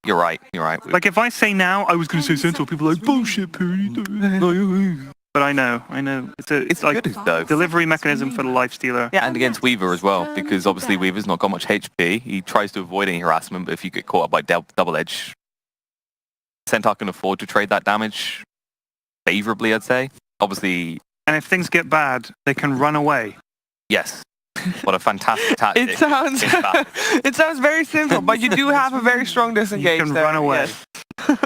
You're right. You're right. Like if I say now I was going to say Centaur, people are like bullshit, Pooty. But I know. It's like good though. Delivery mechanism for the lifestealer. Yeah, and against Weaver as well, because obviously Weaver's not got much HP. He tries to avoid any harassment, but if you get caught up by double edge, Centaur can afford to trade that damage favorably, I'd say. Obviously. And if things get bad, they can run away. Yes. What a fantastic tactic. It sounds very simple, but you do have a very strong disengage. You can run away. Yes.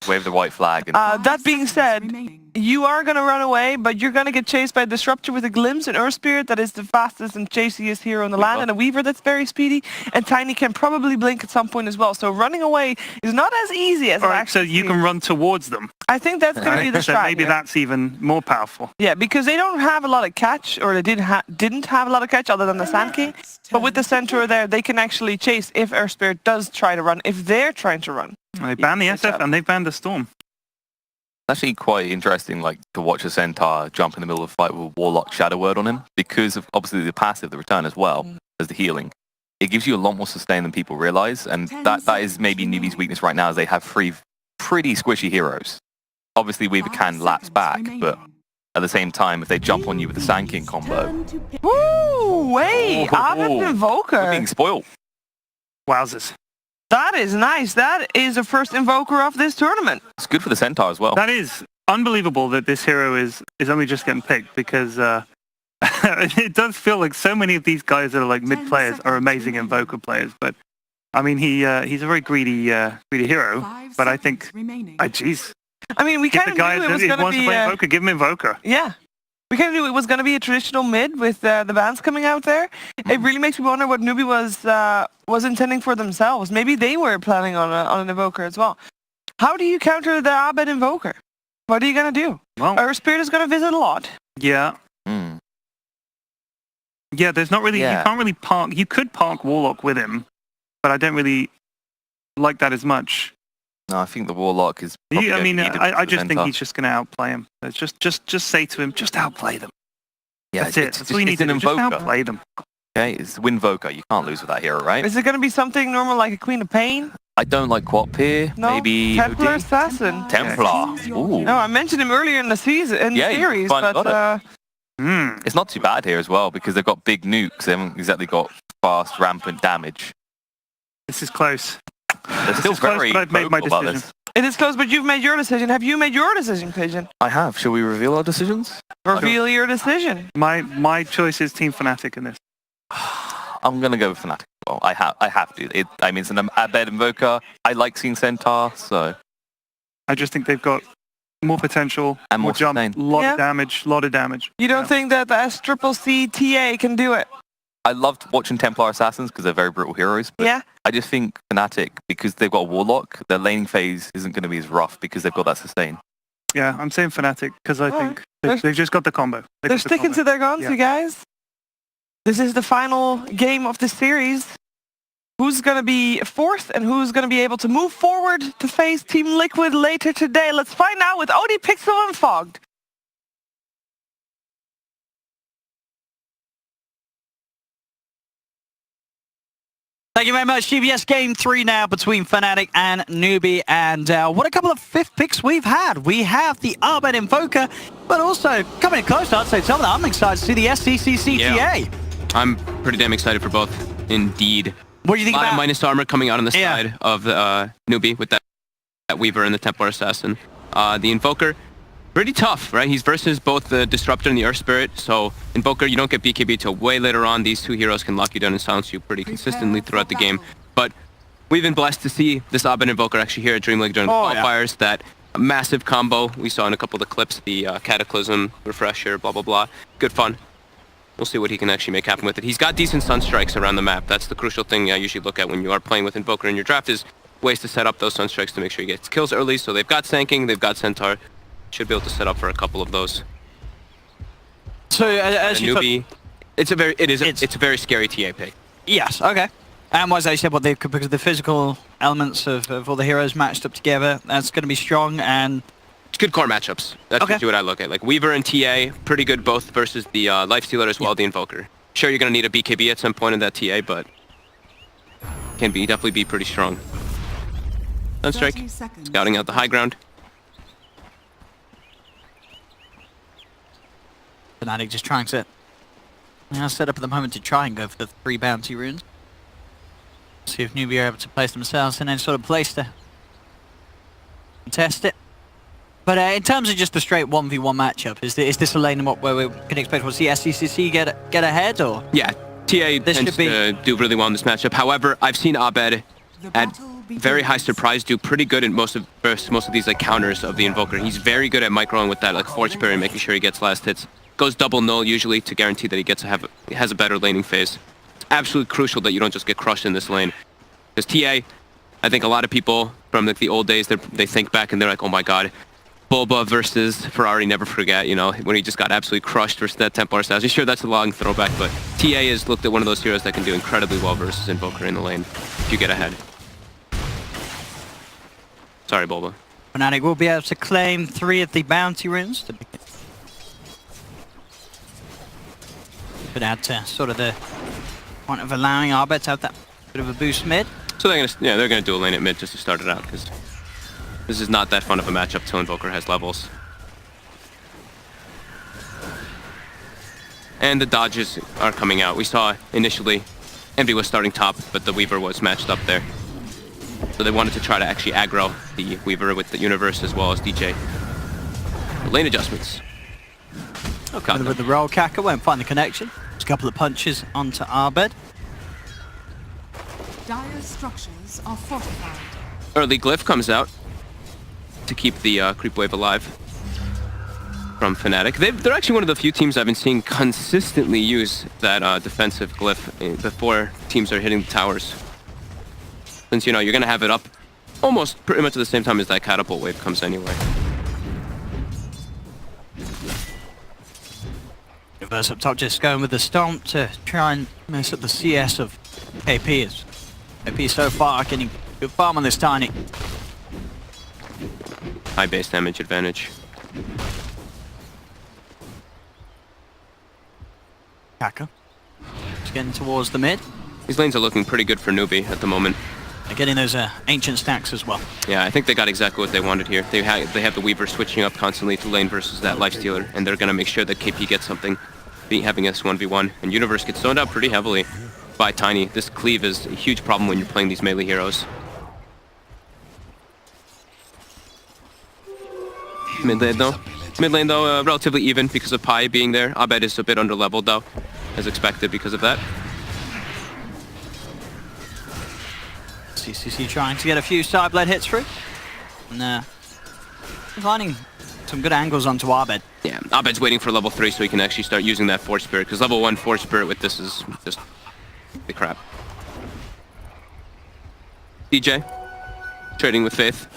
Wave the white flag. And that being said, you are going to run away, but you're going to get chased by a Disruptor with a Glimpse and Earth Spirit that is the fastest and chastiest hero in the land, and a Weaver that's very speedy, and Tiny can probably blink at some point as well. So running away is not as easy as it actually so you can run towards them. I think that's going to be the strat. Maybe that's even more powerful. Yeah, because they don't have a lot of catch, or they didn't have a lot of catch other than the Sand King. But with the Centaur there, they can actually chase if Earth Spirit does try to run, if they're trying to run. They banned the SF and they banned the Storm. It's actually quite interesting, like, to watch a Centaur jump in the middle of a fight with a Warlock Shadow Word on him, because of obviously the passive, the return as well as the healing. It gives you a lot more sustain than people realize, and that is maybe Newbee's weakness right now, is they have three pretty squishy heroes. Obviously, Weaver can lapse back, but at the same time, if they jump on you with the Sand King combo... Woo! Wait! Abbott Invoker! We're being spoiled. Wowzers. That is nice. That is the first Invoker of this tournament. It's good for the Centaur as well. That is unbelievable that this hero is only just getting picked, because it does feel like so many of these guys that are like mid players are amazing Invoker players. But I mean, he's a very greedy hero. But I think, jeez. I mean, we kind of knew it was going to be... Invoker, give him Invoker. Yeah. We kind of knew it was going to be a traditional mid with the bans coming out there. It really makes me wonder what Newbee was intending for themselves. Maybe they were planning on an Invoker as well. How do you counter the Abed Invoker? What are you going to do? Well, Our Spirit is going to visit a lot. Yeah. Yeah, there's not really... You can't really park... You could park Warlock with him, but I don't really like that as much. No, I think the Warlock is... I just think he's just going to outplay him. It's just say to him, just outplay them. Yeah, that's it. That's all you need to do. Just outplay them. Okay, it's Winvoker. You can't lose with that hero, right? Is it going to be something normal like a Queen of Pain? I don't like Quap here. No, maybe Templar OD? Assassin. Templar. Ooh. No, I mentioned him earlier in the season, series, but... It's not too bad here as well, because they've got big nukes. They haven't exactly got fast, rampant damage. This is close. They're still very close, but I've made my decision. It is close, but you've made your decision. Have you made your decision, Pigeon? I have. Shall we reveal our decisions? Reveal your decision. My choice is Team Fnatic in this. I'm going to go with Fnatic. Well, I have to. It's an Abed Invoker. I like seeing Centaur, so... I just think they've got more potential, and more jump, sustain. lot of damage. You don't think that the SCCC TA can do it? I loved watching Templar Assassins because they're very brutal heroes. But I just think Fnatic, because they've got a Warlock, their laning phase isn't going to be as rough because they've got that sustain. Yeah, I'm saying Fnatic because I think they've just got the combo. They're sticking to their guns, you guys. This is the final game of the series. Who's going to be fourth and who's going to be able to move forward to face Team Liquid later today? Let's find out with OD Pixel and Fogged. Thank you very much, GBS. Game 3 now between Fnatic and Newbee. And what a couple of fifth picks we've had. We have the Abed Invoker, but also coming in close, I'd say some of that. I'm excited to see the SCCC TA. I'm pretty damn excited for both, indeed. What do you think about... minus armor coming out on the side of the Newbee with that Weaver and the Templar Assassin. The Invoker, pretty tough, right? He's versus both the Disruptor and the Earth Spirit. So Invoker, you don't get BKB till way later on. These two heroes can lock you down and silence you pretty consistently throughout the game. But we've been blessed to see this Abed Invoker actually here at DreamLeague during the qualifiers. That massive combo we saw in a couple of the clips, the Cataclysm, Refresher, blah, blah, blah. Good fun. We'll see what he can actually make happen with it. He's got decent Sunstrikes around the map. That's the crucial thing I usually look at when you are playing with Invoker in your draft, is ways to set up those Sunstrikes to make sure he gets kills early. So they've got Sand King, they've got Centaur. Should be able to set up for a couple of those. So as you Newbee, it's a very scary TA pick. Yes, okay. And as I said, because of the physical elements of all the heroes matched up together, that's going to be strong and... It's good core matchups. That's usually what I look at. Like Weaver and TA, pretty good both versus the Lifestealer as well, the Invoker. Sure, you're going to need a BKB at some point in that TA, but can definitely be pretty strong. Sunstrike, scouting out the high ground. Fnatic just trying to set up at the moment to try and go for the 3 bounty runes. See if Newbee are able to place themselves in any sort of place to test it. But in terms of just the straight 1v1 matchup, is this a lane where we can expect to see SCCC get ahead, or? Yeah, TA tends to do really well in this matchup. However, I've seen Abed at very high surprise do pretty good in most of these like counters of the Invoker. He's very good at microing with that like Force Spirit and making sure he gets last hits. Goes double null usually to guarantee that he has a better laning phase. It's absolutely crucial that you don't just get crushed in this lane. Because TA, I think a lot of people from like the old days, they think back and they're like, oh my god, Boba versus Ferrari, never forget, you know, when he just got absolutely crushed versus that Templar Assassin. Sure, that's a long throwback, but TA has looked at one of those heroes that can do incredibly well versus Invoker in the lane if you get ahead. Sorry, Boba. Fnatic will be able to claim 3 of the bounty runes to begin. But add to sort of the point of allowing Arbet to have that bit of a boost mid. So they're gonna do a lane at mid just to start it out, because this is not that fun of a matchup till Invoker has levels. And the dodges are coming out. We saw initially Envy was starting top, but the Weaver was matched up there. So they wanted to try to actually aggro the Weaver with the Universe as well as DJ. Lane adjustments. Okay. With the roll, Kaka won't find the connection. Just a couple of punches onto Arbed. Dire structures are fortified. Early Glyph comes out to keep the creep wave alive from Fnatic. They're actually one of the few teams I've been seeing consistently use that defensive Glyph before teams are hitting the towers. Since, you know, you're going to have it up almost pretty much at the same time as that catapult wave comes anyway. Universe up top just going with the stomp to try and mess up the CS of KP. KP so far getting good farm on this Tiny. High base damage advantage. Kaka just getting towards the mid. These lanes are looking pretty good for Newbee at the moment. They're getting those ancient stacks as well. Yeah, I think they got exactly what they wanted here. They have the Weaver switching up constantly to lane versus that Lifestealer, and they're going to make sure that KP gets something, having this 1v1. And Universe gets zoned out pretty heavily by Tiny. This cleave is a huge problem when you're playing these melee heroes. Mid lane though, relatively even because of Pi being there. Abed is a bit underleveled though, as expected because of that. CCC trying to get a few side blade hits through. And finding some good angles onto Abed. Yeah, Abed's waiting for level 3 so he can actually start using that Force Spirit, because level 1 Force Spirit with this is just the crap. DJ, trading with Faith.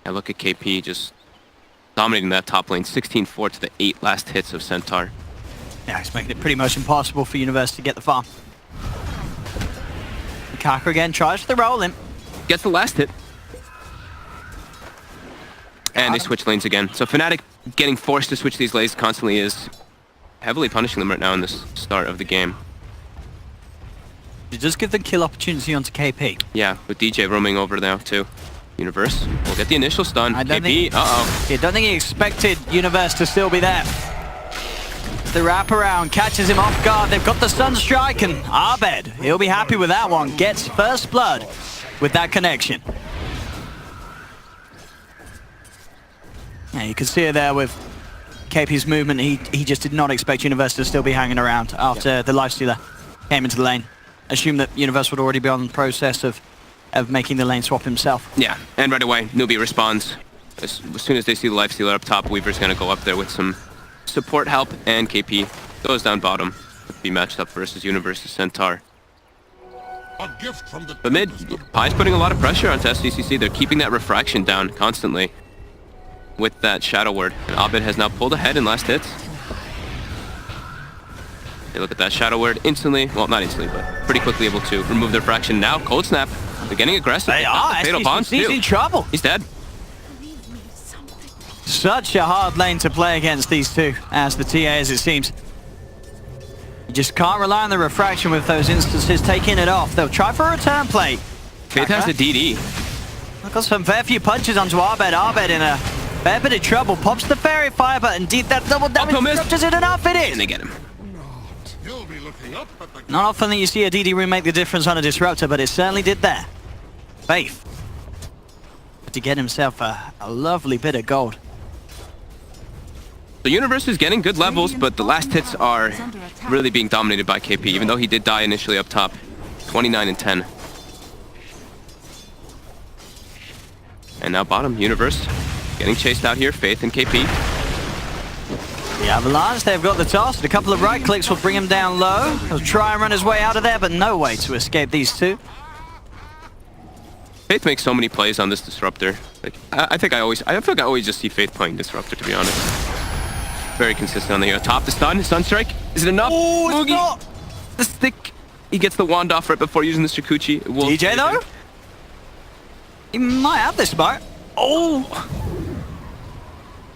Now look at KP just dominating that top lane, 16-4 to the 8 last hits of Centaur. Yeah, it's making it pretty much impossible for Universe to get the farm. Kaka again tries the roll in. Gets the last hit. And they switch lanes again. So Fnatic getting forced to switch these lanes constantly is heavily punishing them right now in this start of the game. It does give them kill opportunity onto KP. Yeah, with DJ roaming over now too. Universe will get the initial stun. KP, I don't think he expected Universe to still be there. The wraparound catches him off guard. They've got the Sunstrike, and Abed, he'll be happy with that one. Gets first blood with that connection. Yeah, you can see it there with KP's movement. He just did not expect Universe to still be hanging around after the Lifestealer came into the lane. Assumed that Universe would already be on the process of making the lane swap himself. Yeah, and right away, Newbee responds. As soon as they see the Lifestealer up top, Weaver's going to go up there with some support help, and KP goes down bottom to be matched up versus Universe's Centaur. But mid, Pi's putting a lot of pressure onto SCCC. They're keeping that refraction down constantly with that Shadow Word. And Abed has now pulled ahead in last hits. They look at that Shadow Word instantly, well, not instantly, but pretty quickly able to remove their fraction. Now, Cold Snap. They're getting aggressive. They are. Fatal Bonds too. He's in trouble. He's dead. Such a hard lane to play against these two, as the TA as it seems. You just can't rely on the refraction with those instances taking it off. They'll try for a return play. Faith has a DD. Got some fair few punches onto Abed. Abed in a fair bit of trouble. Pops the fairy fire, but indeed that double damage disruptors it enough. It is. And they get him. Not often that you see a DD room make the difference on a disruptor, but it certainly did there. Faith. To get himself a lovely bit of gold. The Universe is getting good levels, but the last hits are really being dominated by KP, even though he did die initially up top. 29 and 10. And now bottom, Universe getting chased out here. Faith and KP. The Avalanche, they've got the toss. And a couple of right clicks will bring him down low. He'll try and run his way out of there, but no way to escape these two. Faith makes so many plays on this disruptor. Like I feel like I always just see Faith playing disruptor, to be honest. Very consistent on the top. The Sunstrike. Is it enough? Oh, it's not. The stick. He gets the wand off right before using the Shikuchi. DJ though? He might have this spot. Oh!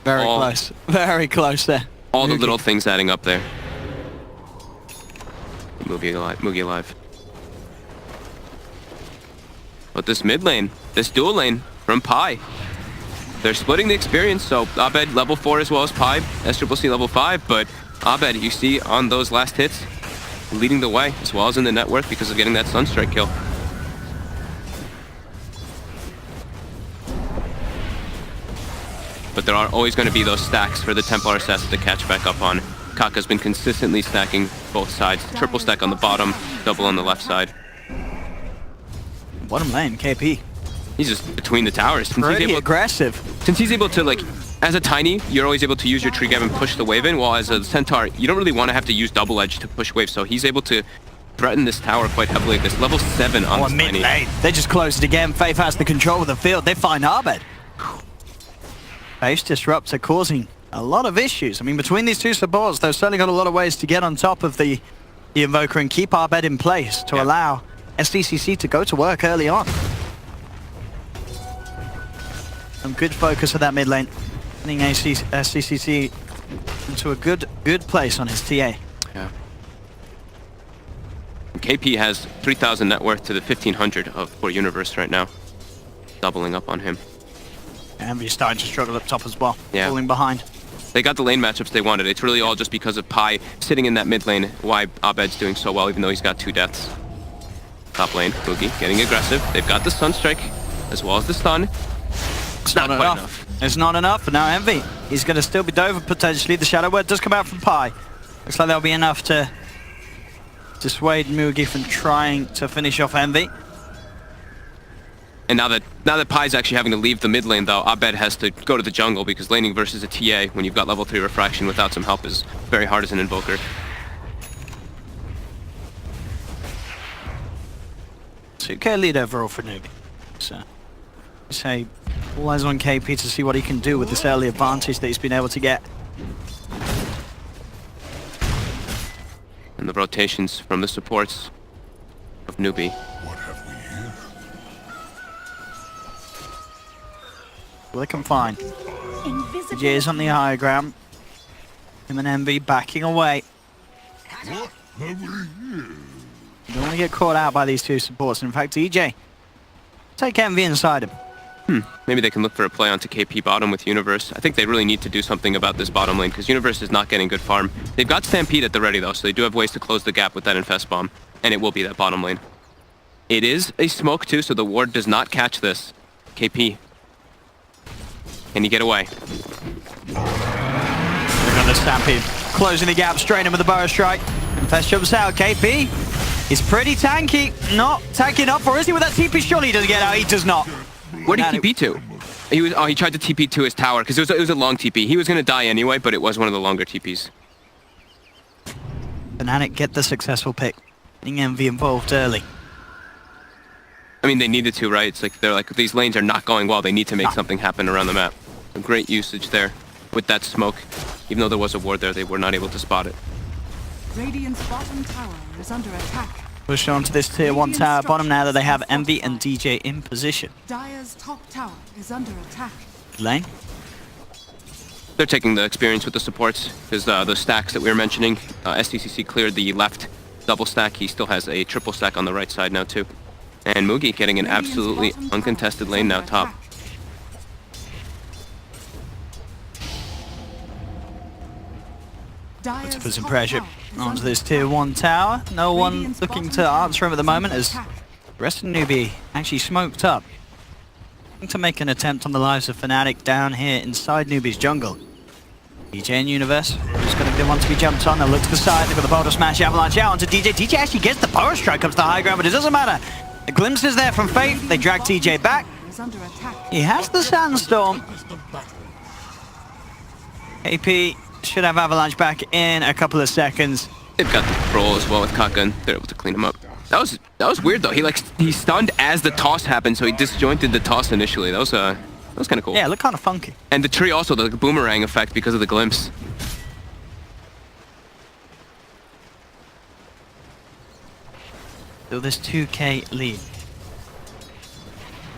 Very close. Very close there. All the little things adding up there. Mugi alive. But this mid lane, this dual lane from Pi, they're splitting the experience, so Abed level 4 as well as Pi. SCCC level 5, but Abed, you see on those last hits, leading the way, as well as in the network because of getting that Sunstrike kill. But there are always going to be those stacks for the Templar Assassin to catch back up on. Kaka's been consistently stacking both sides. Triple stack on the bottom, double on the left side. Bottom lane, KP. He's just between the towers. Pretty aggressive. Since he's able to, like, as a Tiny, you're always able to use your tree grab and push the wave in, while as a Centaur, you don't really want to have to use double edge to push wave, so he's able to threaten this tower quite heavily. This level 7 on this mid Tiny. lane. They just closed it again. Faith has the control of the field. They find Abed. Faith's disrupts are causing a lot of issues. I mean, between these two supports, they've certainly got a lot of ways to get on top of the Invoker and keep Abed in place to allow SDCC to go to work early on. Some good focus of that mid lane. Putting SDCC into a good place on his TA. Yeah. And KP has 3,000 net worth to the 1,500 for Universe right now. Doubling up on him. And we're starting to struggle up top as well. Yeah. Falling behind. They got the lane matchups they wanted. It's really all just because of Pi sitting in that mid lane, why Abed's doing so well, even though he's got 2 deaths. Top lane, Boogie getting aggressive. They've got the Sunstrike, as well as the stun. It's not quite enough. It's not enough, but now Envy. He's going to still be Dover potentially. The Shadow Word does come out from Pi. Looks like that'll be enough to dissuade Mugi from trying to finish off Envy. And now that Pi's actually having to leave the mid lane, though, Abed has to go to the jungle because laning versus a TA when you've got level 3 refraction without some help is very hard as an invoker. 2k lead overall for Newbee. So, say, all eyes on KP to see what he can do with this early advantage that he's been able to get. And the rotations from the supports of Newbee. What have we here? Well, they can find. Jay is on the high ground. Him and Envy backing away. What have we here? Don't want to get caught out by these two supports. In fact, EJ, take Envy inside him. Maybe they can look for a play onto KP bottom with Universe. I think they really need to do something about this bottom lane because Universe is not getting good farm. They've got Stampede at the ready though, so they do have ways to close the gap with that Infest Bomb, and it will be that bottom lane. It is a smoke too, so the ward does not catch this. KP. Can he get away? They're on the Stampede. Closing the gap, straight in with the Burrow Strike. Infest jumps out. KP is pretty tanky. Not tanky enough, or is he with that TP? Surely he doesn't get out. He does not. Where did he TP to? He tried to TP to his tower because it was a long TP. He was going to die anyway, but it was one of the longer TPs. Fnatic get the successful pick. Getting Envy involved early. I mean, they needed to, right? It's like they're like, these lanes are not going well. They need to make something happen around the map. A great usage there with that smoke. Even though there was a ward there, they were not able to spot it. Radiant's bottom tower is under attack. Push on to this tier 1 tower bottom now that they have Envy and DJ in position. Dire's top tower is under attack. Lane. they're taking the experience with the supports, because the stacks that we were mentioning, STCC cleared the left double stack. He still has a triple stack on the right side now too. And Mugi getting an absolutely uncontested lane now top. Let's put some pressure onto this tier 1 tower. No one looking to answer him at the moment as the rest of Newbee actually smoked up. Looking to make an attempt on the lives of Fnatic down here inside Newbee's jungle. DJ and Universe is going to be the one to be jumped on. They'll look to the side. They've got the Boulder Smash Avalanche out onto DJ. DJ actually gets the power strike up to the high ground, but it doesn't matter. The glimpses there from Faith. They drag TJ back. He has the Sandstorm. AP should have Avalanche back in a couple of seconds. They've got the control as well with Kakan. They're able to clean him up. That was weird though. He stunned as the toss happened, so he disjointed the toss initially. That was kind of cool. Yeah, it looked kind of funky. And the tree also, the boomerang effect because of the glimpse. So this 2k lead.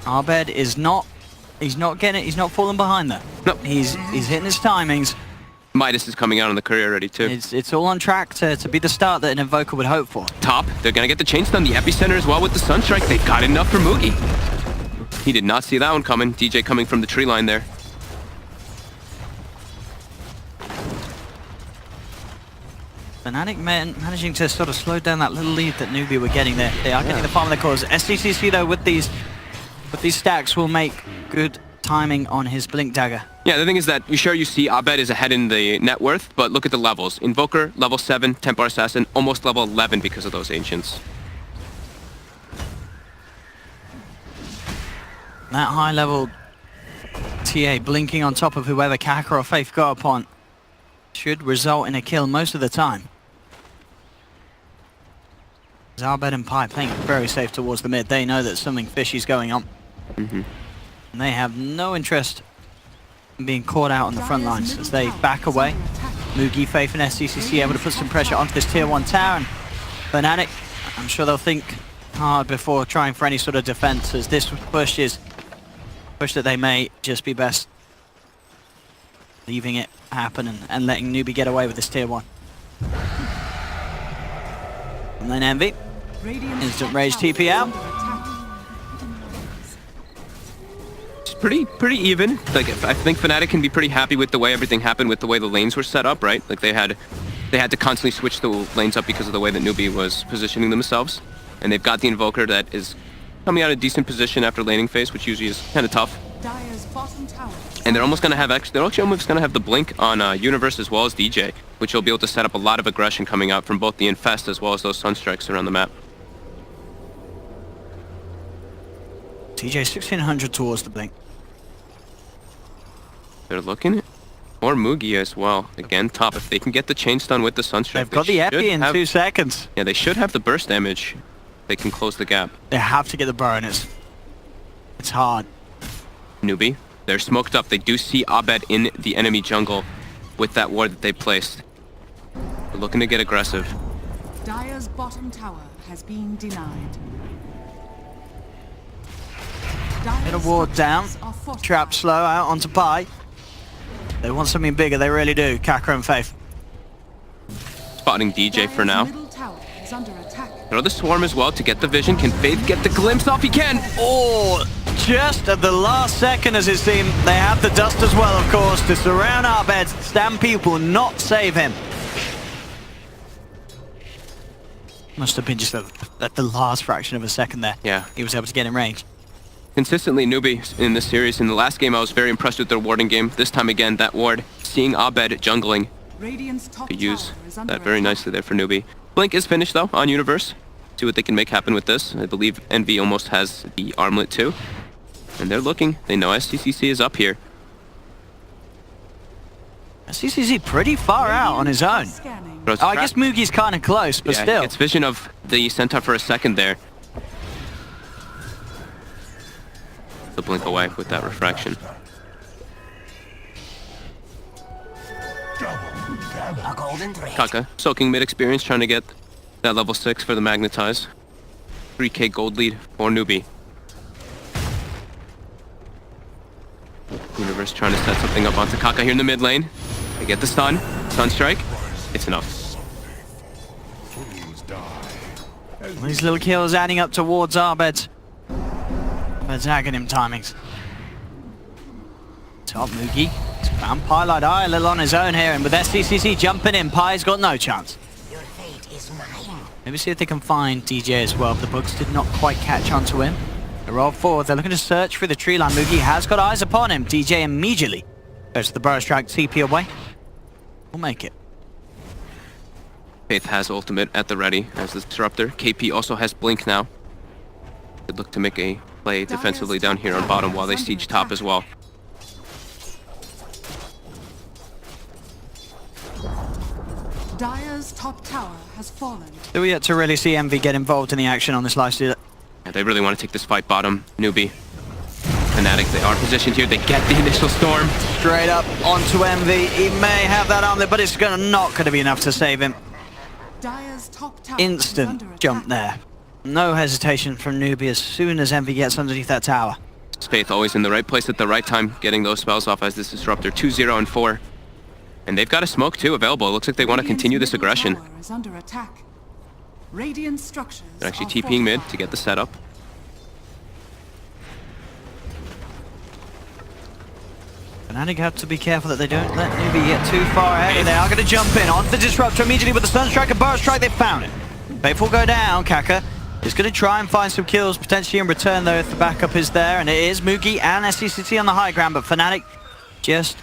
Arbed is not falling behind there. Nope. He's hitting his timings. Midas is coming out on the career already too. It's all on track to be the start that an Invoker would hope for. Top, they're gonna get the chain stun, the epicenter as well with the Sunstrike. They've got enough for Mugi. He did not see that one coming. DJ coming from the tree line there. Fnatic managing to sort of slow down that little lead that Newbee were getting there. They are getting the farm of their cause. SCCC though with these stacks will make good timing on his Blink Dagger. Yeah, the thing is that you see Abed is ahead in the net worth, but look at the levels. Invoker, level 7, Templar Assassin, almost level 11 because of those Ancients. That high level TA blinking on top of whoever Kaka or Faith go upon should result in a kill most of the time. Zarbed and Pi playing very safe towards the mid. They know that something fishy is going on. And they have no interest in being caught out on the front lines as they back away. Mugi, Faith and SCCC able to put some pressure onto this tier 1 tower. And Fnatic, I'm sure they'll think hard before trying for any sort of defense, as this push that they may just be best leaving it happen and letting Newbee get away with this tier 1. And then Envy. Instant Rage TP out. It's pretty even. Like, I think Fnatic can be pretty happy with the way everything happened, with the way the lanes were set up, right? Like they had to constantly switch the lanes up because of the way that Newbee was positioning themselves. And they've got the Invoker that is coming out of a decent position after laning phase, which usually is kind of tough. And they're almost going to have the blink on Universe as well as DJ, which will be able to set up a lot of aggression coming out from both the Infest as well as those Sunstrikes around the map. TJ 1600 towards the blink. They're looking at or Mugi as well. Again, top. If they can get the chain stun with the Sunstrike, they've got the Epi in 2 seconds. Yeah, they should have the burst damage. They can close the gap. They have to get the burn. It's hard. Newbee, they're smoked up. They do see Abed in the enemy jungle with that ward that they placed. They're looking to get aggressive. Dire's bottom tower has been denied. Hit a ward down. Trap slow out onto Pi. They want something bigger, they really do. Kaka and Faith. Spotting DJ for now. Throw the swarm as well to get the vision. Can Faith get the glimpse off? He can! Oh, just at the last second as it seemed. They have the dust as well, of course, to surround our beds. Stampede will not save him. Must have been just at the last fraction of a second there. Yeah. He was able to get in range. Consistently, Newbee in this series. In the last game, I was very impressed with their warding game. This time again, that ward, seeing Abed jungling, to use that very nicely there for Newbee. Blink is finished though on Universe. See what they can make happen with this. I believe Envy almost has the armlet too. And they're looking. They know STCC is up here. STCC pretty far out on his own. Oh, I guess Mugi's kind of close, but still. It's vision of the Centaur for a second there. The blink away with that refraction. Kaka, soaking mid experience, trying to get that level 6 for the Magnetize. 3k gold lead for Newbee. Universe First trying to set something up onto Kaka here in the mid lane. They get the stun. Stun strike. It's enough. Fools die. These little kills adding up towards Arbed. Attacking him timings. Top Moogie. He's found Pie Eye a little on his own here, and with SCCC jumping in, Pie's got no chance. Maybe see if they can find DJ as well. The bugs did not quite catch onto him. They roll forward. They're looking to search through the tree line. Moogie has got eyes upon him. DJ immediately goes to the Burrow Strike. TP away. We'll make it. Faith has ultimate at the ready as the disruptor. KP also has blink now. Could look to make a play defensively down here on bottom while they siege top as well. Dire's top tower has fallen. So we yet to really see Envy get involved in the action on this lifesteal. Yeah, they really want to take this fight bottom. Newbee. Fnatic, they are positioned here. They get the initial storm. Straight up onto Envy. He may have that on there, but it's not going to be enough to save him. Dire's top tower is under Instant attack. jump there. No hesitation from Newbee as soon as Envy gets underneath that tower. Faith always in the right place at the right time, getting those spells off as this disruptor. 2-0 and 4. And they've got a smoke too available. It looks like they want to continue this aggression. Tower is under attack. Radiant structures They're actually are TPing mid fortified. to get the setup. Fnatic have to be careful that they don't let Newbee get too far ahead, and they are going to jump in onto the disruptor immediately with the stun strike and burst strike. They found it. Faith will go down. Kaka is going to try and find some kills potentially in return though if the backup is there, and it is Moogie and SCCC on the high ground, but Fnatic just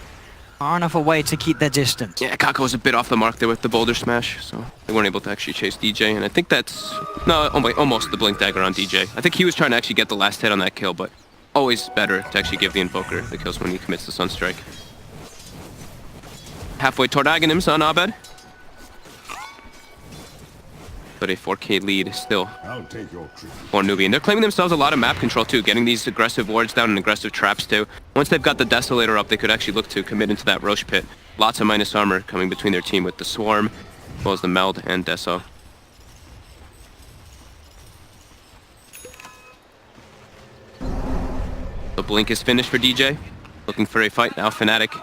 far enough away to keep their distance. Yeah, Kaka was a bit off the mark there with the boulder smash, so they weren't able to actually chase DJ, and I think that's... No, almost the blink dagger on DJ. I think he was trying to actually get the last hit on that kill, but always better to actually give the Invoker the kills when he commits the Sunstrike. Halfway toward Aghanims on Abed. But a 4K lead still I'll take your tribute. for Newbee. And they're claiming themselves a lot of map control too, getting these aggressive wards down and aggressive traps too. Once they've got the Desolator up, they could actually look to commit into that Roche pit. Lots of minus armor coming between their team with the Swarm, as well as the Meld and Deso. The blink is finished for DJ. Looking for a fight now, Fnatic.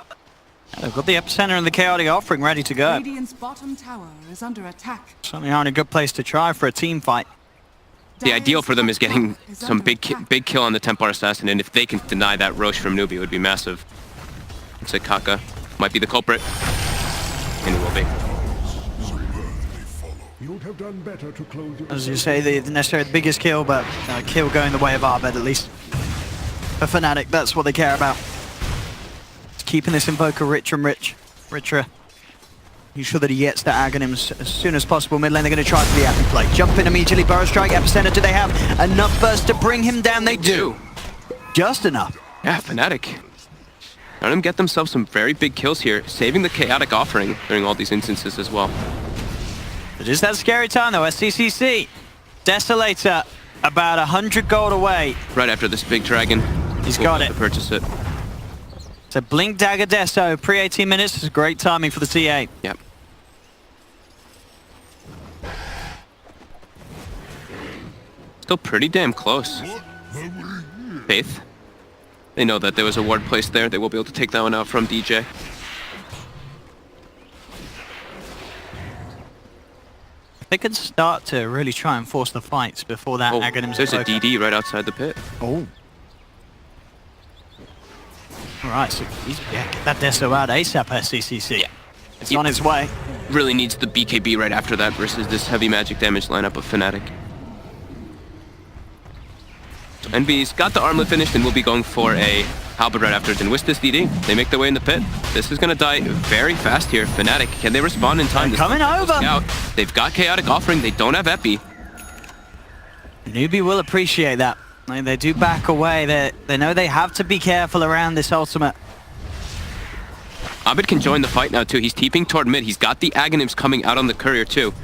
They've got the epicenter and the chaotic offering ready to go. Radiant's bottom tower is under attack. Certainly aren't a good place to try for a team fight. The ideal for them is getting Dire's top some tower big is under big kill on the Templar Assassin, and if they can deny that Roche from Newbee, it would be massive. Looks like Kaka might be the culprit, and he will be. You'd have done better to close your... As you say, the necessarily the biggest kill, but a kill going the way of Arbed at least. For Fnatic, that's what they care about. It's keeping this Invoker richer and richer. He's sure that he gets the Aghanims as soon as possible. Mid lane, they're going to try for the epic play. Jump in immediately, Burrow Strike, Epicenter. Do they have enough burst to bring him down? They do. Just enough. Yeah, Fnatic. Let them get themselves some very big kills here, saving the chaotic offering during all these instances as well. It is that scary time though, SCCC. Desolator, about 100 gold away. Right after this big dragon, He's we'll got have it. to purchase it. So Blink Dagger Deso, pre-18 minutes, is great timing for the TA. Yep. Still pretty damn close. Faith. They know that there was a ward placed there. They will be able to take that one out from DJ. They can start to really try and force the fights before that Oh, Aghanims there's a Invoker. DD right outside the pit. Oh. Alright, so get that Deso out ASAP, SCCC. Yeah. It's on its way. Really needs the BKB right after that versus this heavy magic damage lineup of Fnatic. So NB's got the armlet finished and will be going for a halberd right after. Then with this DD, they make their way in the pit. This is going to die very fast here. Fnatic, can they respond in time? They're coming over. Scout. They've got chaotic offering. They don't have Epi. Newbee will appreciate that. They do back away. They know they have to be careful around this ultimate. Abed can join the fight now too. He's TPing toward mid. He's got the Aghanims coming out on the courier too.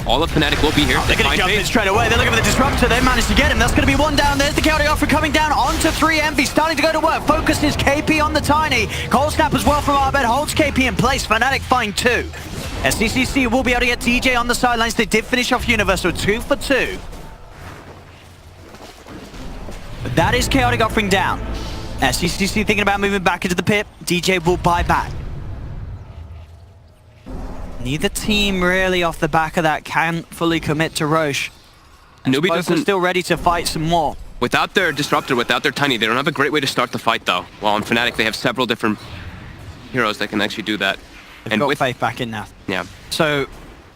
All of Fnatic will be here. They're going to jump in straight away. They're looking for the disruptor. They managed to get him. That's going to be one down. There's the chaotic offer coming down onto 3 Envy. Starting to go to work. Focus is KP on the Tiny. Cold Snap as well from Arbed. Holds KP in place. Fnatic find 2. SCCC will be able to get DJ on the sidelines. They did finish off Universal 2 for 2. But that is chaotic offering down. SCCC thinking about moving back into the pit. DJ will buy back. Neither team really off the back of that can fully commit to Roche. Newbee both are doesn't... still ready to fight some more. Without their Disruptor, without their Tiny, they don't have a great way to start the fight, though. While on Fnatic, they have several different heroes that can actually do that. They've got Faith back in now. Yeah. So,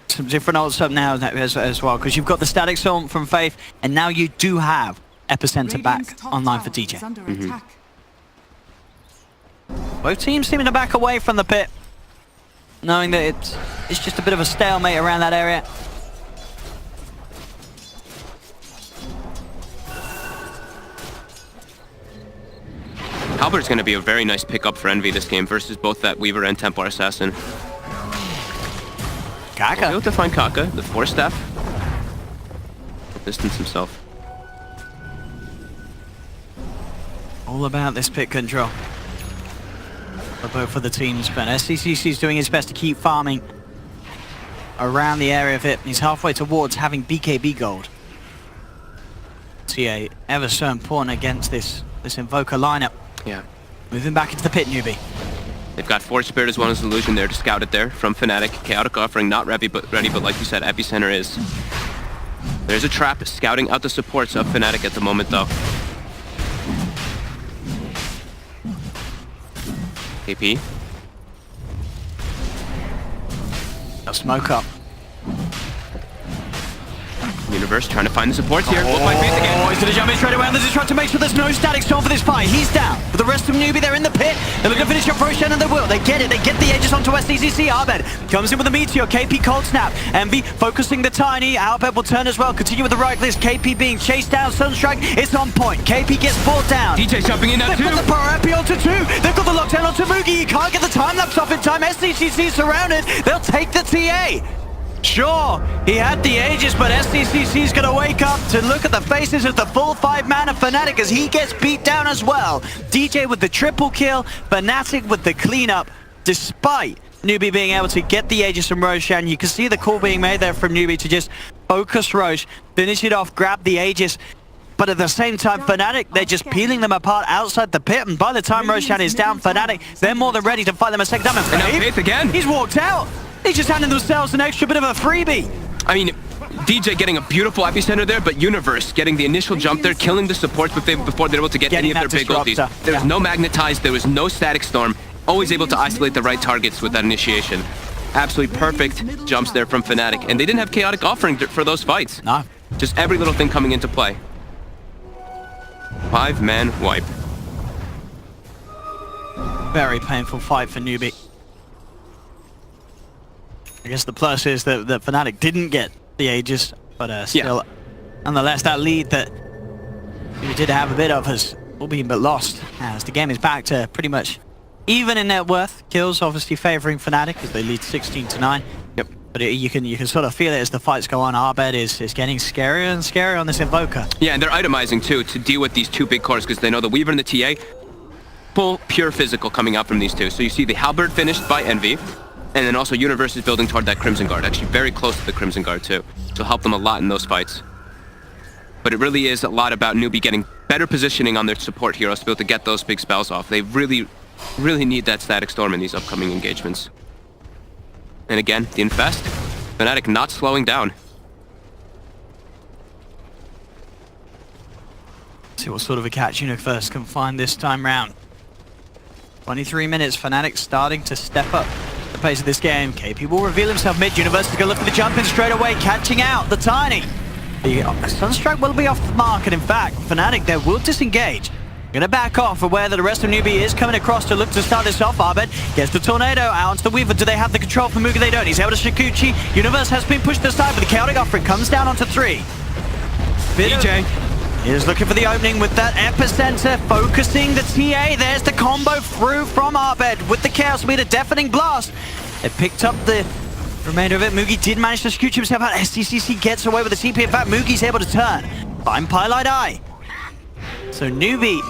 some different ults up now as well, because you've got the Static Storm from Faith, and now you do have Epicenter back online for DJ. Both teams seeming to back away from the pit, knowing that it's just a bit of a stalemate around that area. Halbert's going to be a very nice pickup for Envy this game versus both that Weaver and Templar Assassin. Kaka. Able to find Kaka, the Force Staff. Distance himself. All about this pit control for both of the teams, but SCCC is doing his best to keep farming around the area of it. He's halfway towards having BKB gold. TA ever so important against this Invoker lineup. Yeah. Moving back into the pit, Newbee. They've got Force Spirit as well as Illusion there to scout it there from Fnatic. Chaotic Offering not ready, but like you said, Epicenter is. There's a trap scouting out the supports of Fnatic at the moment, though. KP. A smoke up. Universe trying to find the supports here. Both by Faith again. Oh, he's going to jump in straight away, and this is trying to make sure there's no Static Storm for this fight. He's down. But the rest of Newbee, they're in the pit. They're looking to finish up Roshan, and they will. They get it. They get the edges onto SDCC. Arbed comes in with a Meteor. KP Cold Snap. Envy focusing the Tiny. Arbed will turn as well. Continue with the right list. KP being chased down. Sunstrike. It's on point. KP gets brought down. DJ jumping in now too. They've got the power Epi onto 2. They've got the lockdown onto Moogie. He can't get the time lapse off in time. SDCC surrounded. They'll take the TA. Sure, he had the Aegis, but SDCC's gonna wake up to look at the faces of the full 5-man of Fnatic as he gets beat down as well. DJ with the triple kill, Fnatic with the cleanup, despite Newbee being able to get the Aegis from Roshan. You can see the call being made there from Newbee to just focus Roche, finish it off, grab the Aegis. But at the same time, Fnatic, they're just peeling them apart outside the pit, and by the time Roshan is down, Fnatic, they're more than ready to fight them a second time. And now Faith again. He's walked out. They just handed themselves an extra bit of a freebie. I mean, DJ getting a beautiful Epicenter there, but Universe getting the initial jump there, killing the supports before they're able to get any of their big ultis. There was no Magnetize, there was no Static Storm. Always able to isolate the right targets with that initiation. Absolutely perfect jumps there from Fnatic. And they didn't have Chaotic Offering for those fights. No. Just every little thing coming into play. 5-man wipe. Very painful fight for Newbee. I guess the plus is that Fnatic didn't get the Aegis, but still, nonetheless, that lead that we did have a bit of has all been but lost, as the game is back to pretty much even in net worth. Kills obviously favouring Fnatic as they lead 16-9. Yep. But you can sort of feel it as the fights go on. Arbed is getting scarier and scarier on this Invoker. Yeah, and they're itemizing too to deal with these two big cores because they know the Weaver and the TA, full pure physical coming out from these two. So you see the Halberd finished by Envy. And then also Universe is building toward that Crimson Guard, actually very close to the Crimson Guard too. So help them a lot in those fights. But it really is a lot about Newbee getting better positioning on their support heroes to be able to get those big spells off. They really, really need that Static Storm in these upcoming engagements. And again, the Infest, Fnatic not slowing down. See what sort of a catch Universe can find this time round. 23 minutes, Fnatic starting to step up the pace of this game. KP will reveal himself mid. Universe is going to look for the jump in straight away, catching out the Tiny. The Sunstrike will be off the mark, and in fact, Fnatic there will disengage. Going to back off for where the rest of Newbee is coming across to look to start this off. Arbed gets the Tornado out onto the Weaver. Do they have the control for Mugi? They don't. He's able to Shikuchi. Universe has been pushed aside, but the Chaotic Offering comes down onto 3. DJ is looking for the opening with that Epicenter, focusing the TA. There's the combo through from Arbed with the Chaos Meter, Deafening Blast. They picked up the remainder of it. Mugi did manage to scooch himself out. SCCC gets away with the TP. In fact, Mugi's able to turn. Find Pylite Eye. So Newbee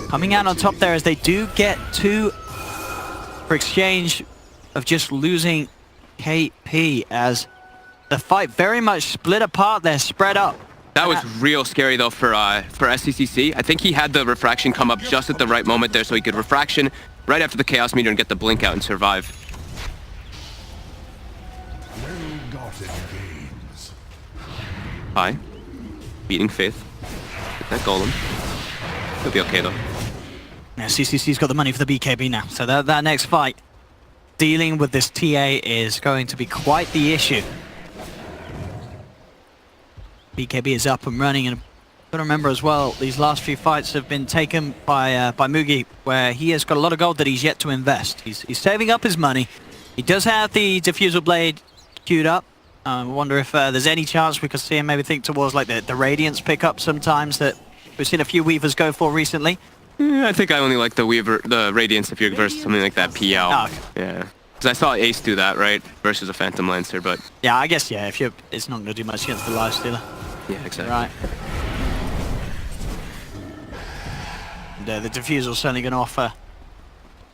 coming out on top there as they do get 2 for exchange of just losing KP as the fight very much split apart there, spread up. That was real scary though for SCCC. I think he had the refraction come up just at the right moment there, so he could refraction right after the Chaos Meteor and get the blink out and survive. Well-gotten gains. Hi. Beating Faith. Get that golem. He'll be okay though. Yeah, CCC's got the money for the BKB now, so that next fight, dealing with this TA is going to be quite the issue. BKB is up and running, and got to remember as well, these last few fights have been taken by Mugi, where he has got a lot of gold that he's yet to invest. He's saving up his money. He does have the Diffusal Blade queued up. I wonder if there's any chance we could see him maybe think towards like the Radiance pickup sometimes that we've seen a few Weavers go for recently. Yeah, I think I only like the Radiance if you're versus something like that PL. Oh, okay. Yeah. Because I saw Ace do that, right? Versus a Phantom Lancer, but... Yeah, I guess, yeah, if it's not going to do much against the Lifestealer. Yeah, exactly. Right. And, the Diffusal's certainly going to offer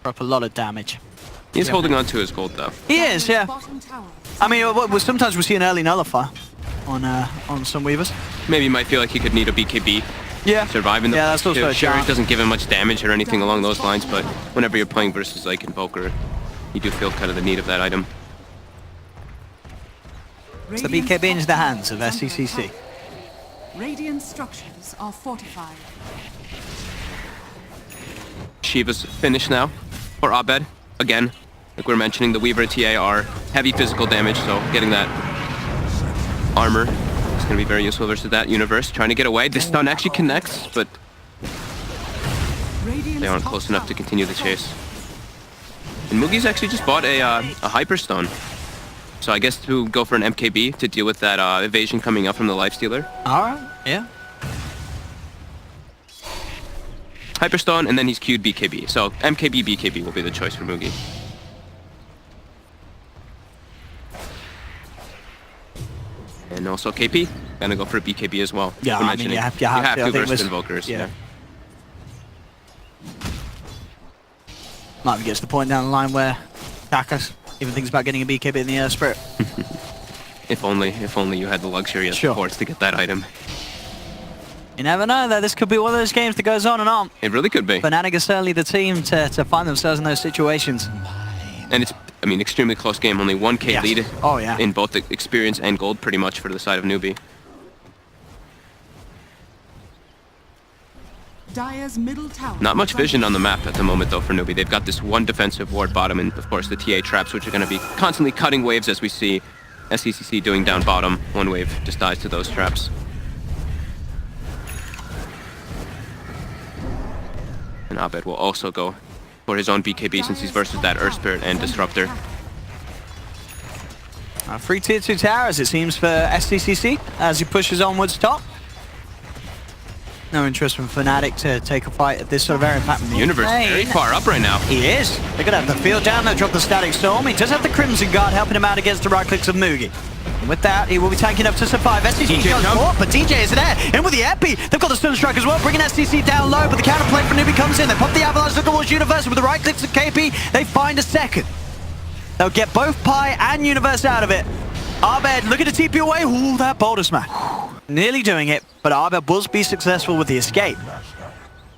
up a lot of damage. He's holding on to his gold, though. He is, yeah. Bottom tower. I mean, sometimes we see an early nullifier on some Weavers. Maybe he might feel like he could need a BKB. Yeah. Survive in the that's also a Sure, it chance. doesn't give him much damage or anything along those lines, but whenever you're playing versus like Invoker, you do feel kind of the need of that item. So BKB into the hands of SCCC. Radiant structures are fortified. Shiva's finished now for Abed. Again, like we were mentioning, the Weaver and TA are heavy physical damage, so getting that armor is going to be very useful versus that universe. Trying to get away. This stun actually connects, but they aren't close enough to continue the chase. And Mugi's actually just bought a Hyperstone. So I guess to go for an MKB to deal with that evasion coming up from the Lifestealer. Alright, yeah. Hyperstone, and then he's queued BKB. So MKB, BKB will be the choice for Mugi. And also KP, gonna go for a BKB as well. Yeah, I mean, you have to. I think versus this- Invokers. Yeah. Might get to the point down the line where Kakas even thinks about getting a BKB in the Spirit. If only you had the luxury of Sure. supports to get that item. You never know, though. This could be one of those games that goes on and on. It really could be. Fnatic is certainly the team to find themselves in those situations. And it's, I mean, extremely close game. Only 1K Yes. lead Oh, yeah. in both the experience and gold, pretty much, for the side of Newbee. Dire's middle tower. Not much vision on the map at the moment, though, for Newbee. They've got this one defensive ward bottom, and of course the TA traps, which are going to be constantly cutting waves, as we see SCCC doing down bottom. One wave just dies to those traps. And Abed will also go for his own BKB since he's versus that Earth Spirit and Disruptor. Free tier 2 towers, it seems, for SCCC as he pushes onwards top. No interest from Fnatic to take a fight at this sort of area. In fact, The universe is very far up right now. He is. They're going to have the field down. They'll drop the Static Storm. He does have the Crimson Guard helping him out against the right clicks of Mugi. And with that, he will be tanking up to survive. SCC goes forward, but DJ is there. In with the Epi. They've got the Stun Strike as well, bringing SCC down low, but the counterplay from Newbee comes in. They pop the Avalanche towards Universe with the right clicks of KP. They find a second. They'll get both Pi and Universe out of it. Abed looking to TP away. Ooh, that Boulder Smash. Nearly doing it, but Abed will be successful with the escape.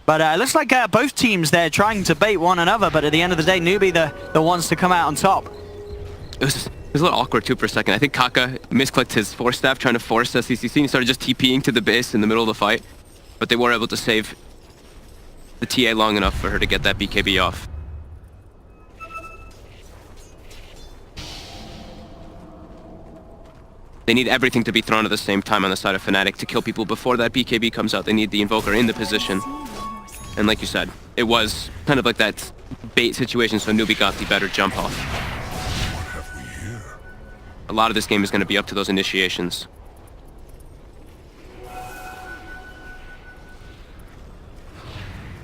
But it looks like both teams there trying to bait one another, but at the end of the day, Newbee the ones to come out on top. It was a little awkward too for a second. I think Kaka misclicked his Force Staff trying to force SCCC and he started just TPing to the base in the middle of the fight. But they were able to save the TA long enough for her to get that BKB off. They need everything to be thrown at the same time on the side of Fnatic to kill people before that BKB comes out. They need the Invoker in the position. And like you said, it was kind of like that bait situation, so Newbee got the better jump off. A lot of this game is going to be up to those initiations.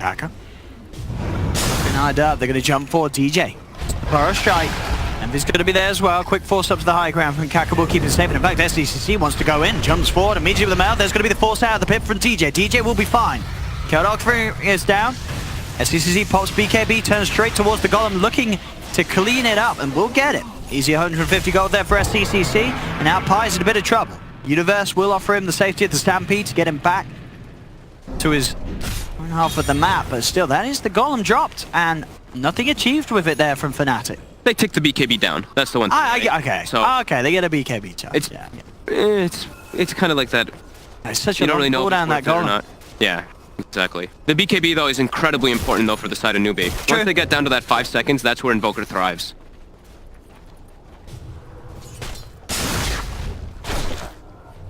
Kaka. Denied up. They're going to jump for DJ. Burrow strike. And he's going to be there as well. Quick force up to the high ground from Kaka will keep it safe. And in fact, SCCC wants to go in. Jumps forward immediately with the mouth. There's going to be the force out of the pit from DJ. DJ will be fine. Keldog 3 is down. SCCC pops BKB, turns straight towards the golem, looking to clean it up, and we'll get it. Easy 150 gold there for SCCC, and now Pi's in a bit of trouble. Universe will offer him the safety of the Stampede to get him back to his own half of the map, but still, that is the golem dropped, and nothing achieved with it there from Fnatic. They take the BKB down. That's the one thing. Okay, So okay, they get a BKB charge. it's it's kind of like that. It's such You a don't really know if cooldown, it's that worth it or golem. not. Yeah, exactly. The BKB though is incredibly important though for the side of Newbee. True. Once they get down to that 5 seconds, that's where Invoker thrives.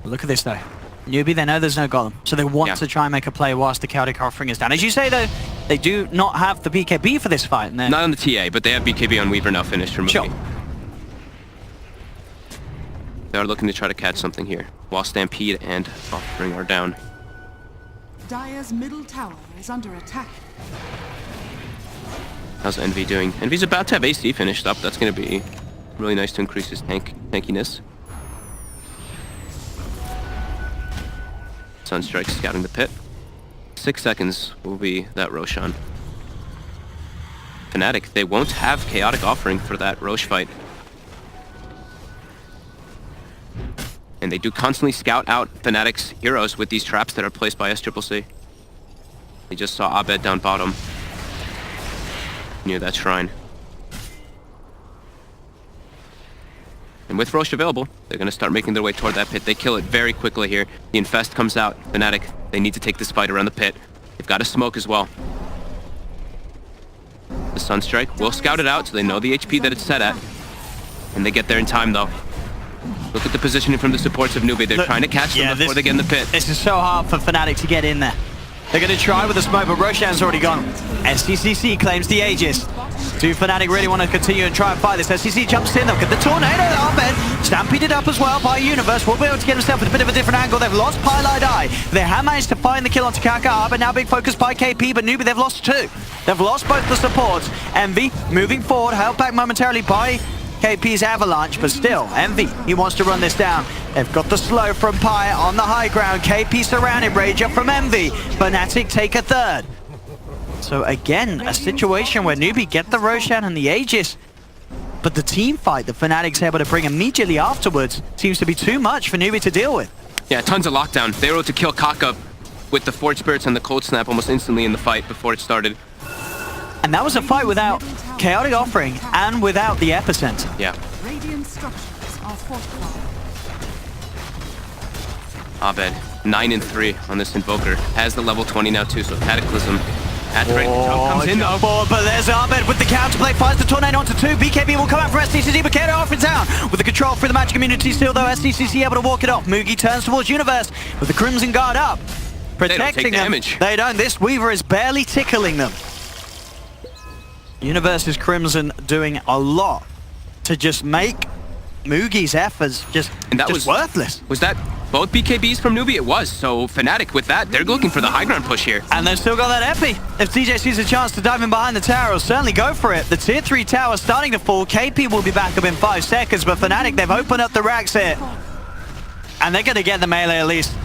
Look at this though. Newbee, they know there's no golem, so they want to try and make a play whilst the chaotic offering is down. As you say though, they do not have the BKB for this fight. And Not on the TA, but they have BKB on Weaver now finished for Newbee. Sure. They are looking to try to catch something here, while Stampede and Offering are down. Dire's middle tower is under attack. How's Envy doing? Envy's about to have AC finished up. That's going to be really nice to increase his tankiness. Sunstrike scouting the pit. 6 seconds will be that Roshan. Fnatic, they won't have Chaotic Offering for that Rosh fight. And they do constantly scout out Fnatic's heroes with these traps that are placed by SCCC. They just saw Abed down bottom near that shrine. And with Rosh available, they're going to start making their way toward that pit. They kill it very quickly here. The Infest comes out. Fnatic, they need to take this fight around the pit. They've got to smoke as well. The Sunstrike will scout it out so they know the HP that it's set at. And they get there in time though. Look at the positioning from the supports of Newbee. They're trying to catch them before they get in the pit. This is so hard for Fnatic to get in there. They're going to try with the smoke, but Roshan's already gone. SCCC claims the Aegis. Do Fnatic really want to continue and try and fight this? SCCC jumps in, they'll get the Tornado, Abed stampeded up as well by Universe. Will be able to get himself at a bit of a different angle. They've lost Pylite Eye. They have managed to find the kill onto Kaka, Abed now being focused by KP, but Newbee, they've lost two. They've lost both the supports. Envy moving forward, held back momentarily by KP's Avalanche, but still, Envy, he wants to run this down. They've got the slow from Pi on the high ground. KP surrounded, rage up from Envy. Fnatic take a third. So again, a situation where Newbee get the Roshan and the Aegis, but the team fight that Fnatic's able to bring immediately afterwards seems to be too much for Newbee to deal with. Yeah, tons of lockdown. They were able to kill Kaka with the Forge Spirits and the Cold Snap almost instantly in the fight before it started. And that was a fight without Chaotic Offering and without the Epicenter. Yeah. Radiant structures are fortified. Abed, 9 and 3 on this Invoker. Has the level 20 now too, so Cataclysm at the right jump comes in though. Forward, but there's Abed with the counterplay, fires the Tornado onto 2. BKB will come out from SCCC, but Chaotic Offering down. With the control through the Magic Immunity still though, SCCC able to walk it off. Mugi turns towards Universe with the Crimson Guard up. Protecting them. They don't. This Weaver is barely tickling them. Universe's Crimson doing a lot to just make Mugi's efforts just worthless. Was that both BKBs from Newbee? It was. So Fnatic with that, they're looking for the high ground push here. And they've still got that Epi. If DJ sees a chance to dive in behind the tower, he'll certainly go for it. The tier 3 tower starting to fall. KP will be back up in 5 seconds, but Fnatic, they've opened up the racks here. And they're going to get the melee at least.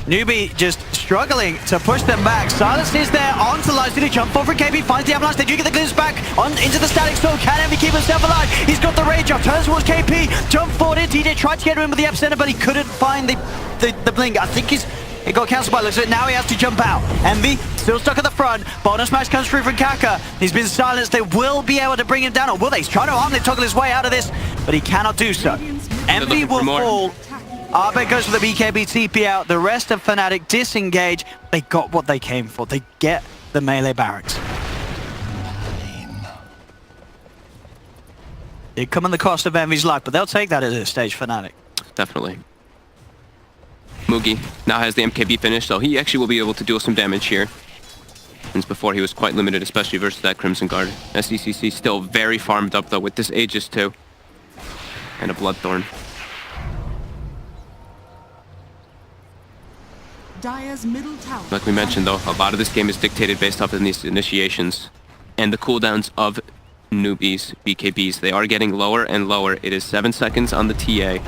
Newbee just struggling to push them back. Silence is there onto Lights. Did he jump forward? KP finds the Avalanche. They do get the glimpse back on into the static storm. Can Envy keep himself alive? He's got the rage up. Turns towards KP. Jump forward in. DJ tried to get him with the epicenter, but he couldn't find the blink. I think it got cancelled by looks of it. Now he has to jump out. Envy still stuck at the front. Bottom smash comes through from Kaka. He's been silenced. They will be able to bring him down. Or will they? He's trying to armlet toggle his way out of this, but he cannot do so. Envy will fall. Abed goes for the BKB TP out. The rest of Fnatic disengage. They got what they came for. They get the melee barracks. It come at the cost of Envy's life, but they'll take that at this stage, Fnatic. Definitely. Mugi now has the MKB finished, so he actually will be able to deal some damage here. Since before he was quite limited, especially versus that Crimson Guard. SCCC still very farmed up though with this Aegis too. And a Bloodthorn. Dire's middle tower. Like we mentioned though, a lot of this game is dictated based off of these initiations and the cooldowns of Newbee's BKBs. They are getting lower and lower. It is 7 seconds on the TA.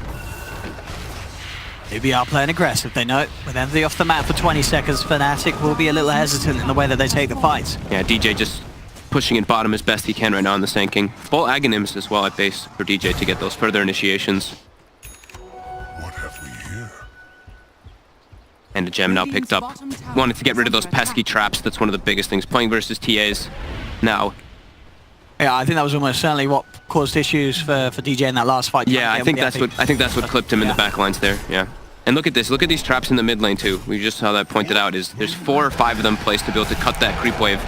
Newbee are playing aggressive. They know it. With Envy off the map for 20 seconds, Fnatic will be a little hesitant in the way that they take the fights. Yeah, DJ just pushing in bottom as best he can right now on the Sand King. Full Aghanims as well at base for DJ to get those further initiations. What have we And a gem now picked up. Wanted to get rid of those pesky traps. That's one of the biggest things. Playing versus TAs now. Yeah, I think that was almost certainly what caused issues for DJ in that last fight. Yeah, I think that's what clipped him in the back lines there. Yeah. And look at this. Look at these traps in the mid lane too. We just saw that pointed out. Is there's 4 or 5 of them placed to be able to cut that creep wave.